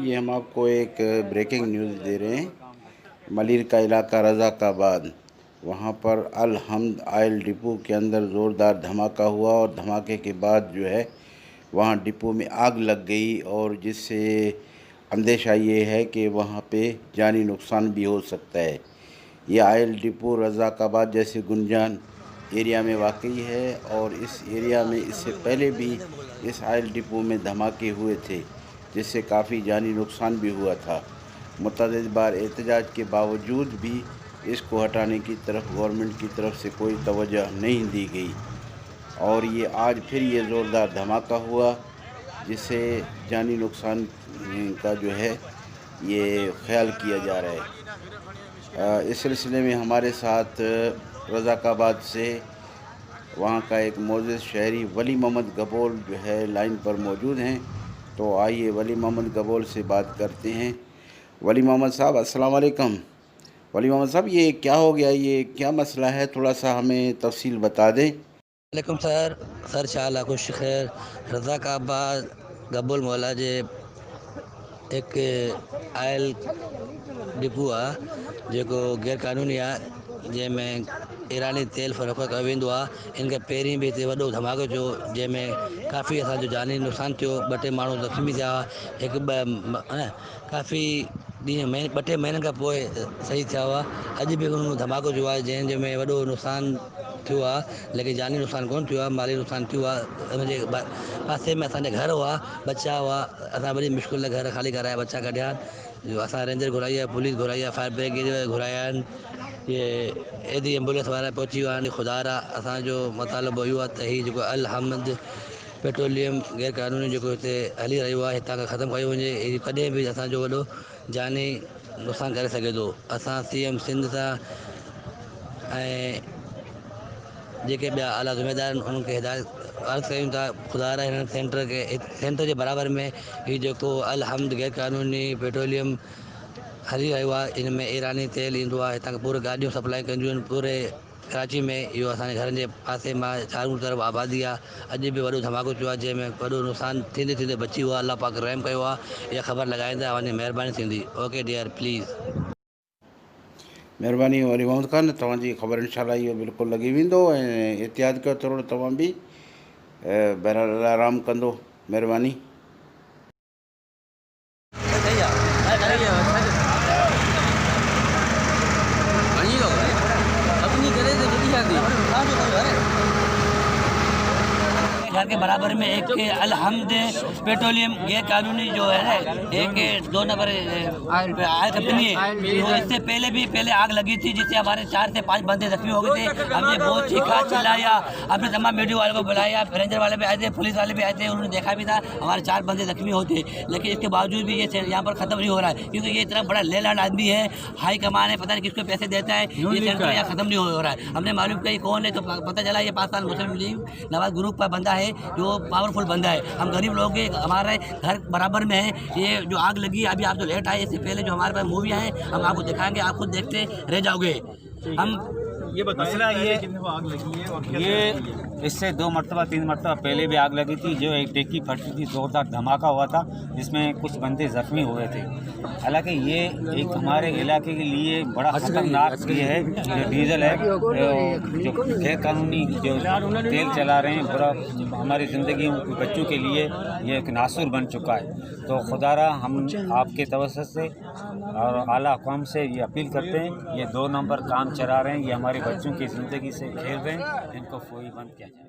ये हम आपको एक ब्रेकिंग न्यूज़ दे रहे हैं। मलिर का इलाका रज़ाकाबाद, वहाँ पर अल हमद ऑयल डिपो के अंदर ज़ोरदार धमाका हुआ और धमाके के बाद जो है वहाँ डिपो में आग लग गई, और जिससे अंदेशा ये है कि वहाँ पे जानी नुकसान भी हो सकता है। ये ऑयल डिपो रज़ाकाबाद जैसे गुंजान एरिया में वाक़ई है, और इस एरिया में इससे पहले भी इस ऑयल डिपो में धमाके हुए थे, जिससे काफ़ी जानी नुकसान भी हुआ था। मुतअद्दिद बार एहतजाज के बावजूद भी इसको हटाने की तरफ गवर्नमेंट की तरफ से कोई तवज्जो नहीं दी गई, और ये आज फिर ये ज़ोरदार धमाका हुआ, जिससे जानी नुकसान का जो है ये ख्याल किया जा रहा है। इस सिलसिले में हमारे साथ रज़ाकाबाद से वहाँ का एक मोअज़्ज़िज़ शहरी वली मोहम्मद गबोल जो है लाइन पर मौजूद हैं। तो आइए वली मोहम्मद गबोल से बात करते हैं। वली मोहम्मद साहब, अस्सलाम वालेकुम। वली मोहम्मद साहब, ये क्या हो गया, ये क्या मसला है, थोड़ा सा हमें तफसील बता दें। वालेकुम सर शाला खुश खैर रज़ाकाबाद गबुल मौला जे एक आयल डिपो आहे जेको गैर क़ानूनी आहे, जंहिंमें ईरानी तेल फ़रोख़्त कयो वेंदो आहे। इन खां पहिरीं बि हिते वॾो धमाको थियो, जंहिंमें काफ़ी असांजो जानी नुक़सानु थियो, 2-3 माण्हू ज़ख़्मी थिया। काफ़ी ॾींहं 2-3 महीननि खां पोइ सही थिया हुआ। अॼु बि हुन धमाको थियो आहे, जंहिंमें वॾो नुक़सानु थियो आहे, लेकिन जानी नुक़सानु कोन थियो आहे, माली नुक़सानु थियो आहे। हुनजे पासे में असांजा घर हुआ, बच्चा हुआ, असां वॾी मुश्किल सां घर ख़ाली कराया, बच्चा कढिया। जो असां रेंजर घुराई आहे, पुलिस घुराई आहे, फायर ब्रिगेड घुराया आहिनि। ये एॾी एम्बुलेंस वारा पहुची विया आहिनि। ख़ुदा रा असांजो मतालबो इहो आहे त हीउ जेको अल हमद पेट्रोलियम गैर क़ानूनी जेको हिते हली रहियो आहे, हितां खां ख़तमु कयो वञे। हीउ कॾहिं बि असांजो वॾो जानी नुक़सानु करे सघे थो। असां CM सिंध सां ऐं जेके ॿिया आला ज़िम्मेदार आहिनि उन्हनि खे हिदायत अर्ज़ु कयूं था, ख़ुदा रा हिन सेंटर जे बराबरि में हीउ जेको अल हमद गैर क़ानूनी पेट्रोलियम हली रहियो आहे, इन में ईरानी तेल ईंदो आहे, हितां खां पूरे गाॾियूं सप्लाई कंदियूं आहिनि पूरे कराची में। इहो असांजे घरनि जे पासे मां चारूं तरफ़ आबादी आहे। अॼु बि वॾो धमाको थियो आहे, जंहिंमें वॾो नुक़सानु थींदे थींदे बची वियो आहे। अल्लाह पाक रहम कयो आहे। इहा ख़बर लॻाईंदा वञे, महिरबानी थींदी। Okay dear, please. महिरबानी वली मोहम्मद ख़ान, तव्हांजी ख़बर इंशाल्लाह इहो बिल्कुलु लॻी वेंदो, ऐं एहतियात कयो थोरो तव्हां बि, बहरहाल आराम कंदो। महिरबानी। घर के बराबर में एक अल हमद पेट्रोलियम गैर कानूनी जो है ना, एक 2 नंबर आयल कंपनी है। तो इससे पहले आग लगी थी, जिससे हमारे 4 से 5 बंदे जख्मी हो गए थे। हमने बहुत चीखा चिल्लाया, अपने तमाम मीडिया वालों को बुलाया, रेंजर वाले भी आए थे, पुलिस वाले भी आए थे, उन्होंने देखा भी था हमारे 4 बंदे जख्मी होते। लेकिन इसके बावजूद भी ये यहाँ पर ख़त्म नहीं हो रहा है, क्योंकि ये इतना बड़ा लेलैंड आदमी है, हाई कमान है, पता नहीं किसको पैसे देता है, ये सेंटर यहाँ ख़त्म नहीं हो रहा है। हमने मालूम किया कौन है, तो पता चला ये पाकिस्तान मुस्लिम लीग नवाज ग्रुप का बंदा है, जो पावरफुल बंदा है। हम गरीब लोग के हमारे घर बराबर में है। ये जो आग लगी, अभी आप जो लेट आए, इससे पहले जो हमारे पास मूवियाँ हैं हम आपको दिखाएंगे, आप खुद देखते रह जाओगे। हम ये मसला ये आग लगी है, और ये इससे 2 मरतबा 3 मरतबा पहले भी आग लगी थी, जो एक टेकी फटी थी, ज़ोरदार धमाका हुआ था, जिसमें कुछ बंदे ज़ख्मी हुए थे। हालांकि ये एक हमारे इलाके के लिए बड़ा ख़तरनाक ये है, जो डीजल है, जो गैर कानूनी जो तेल चला रहे हैं, बड़ा हमारी ज़िंदगी बच्चों के लिए ये एक नासूर बन चुका है। तो खुदारा हम आपके तवज्जुह से और आला हुकाम से ये अपील करते हैं, ये 2 नंबर काम चला रहे हैं, ये हमारे बच्चों की ज़िंदगी से खेल रहे हैं, इनको कोई बंद किया जाए।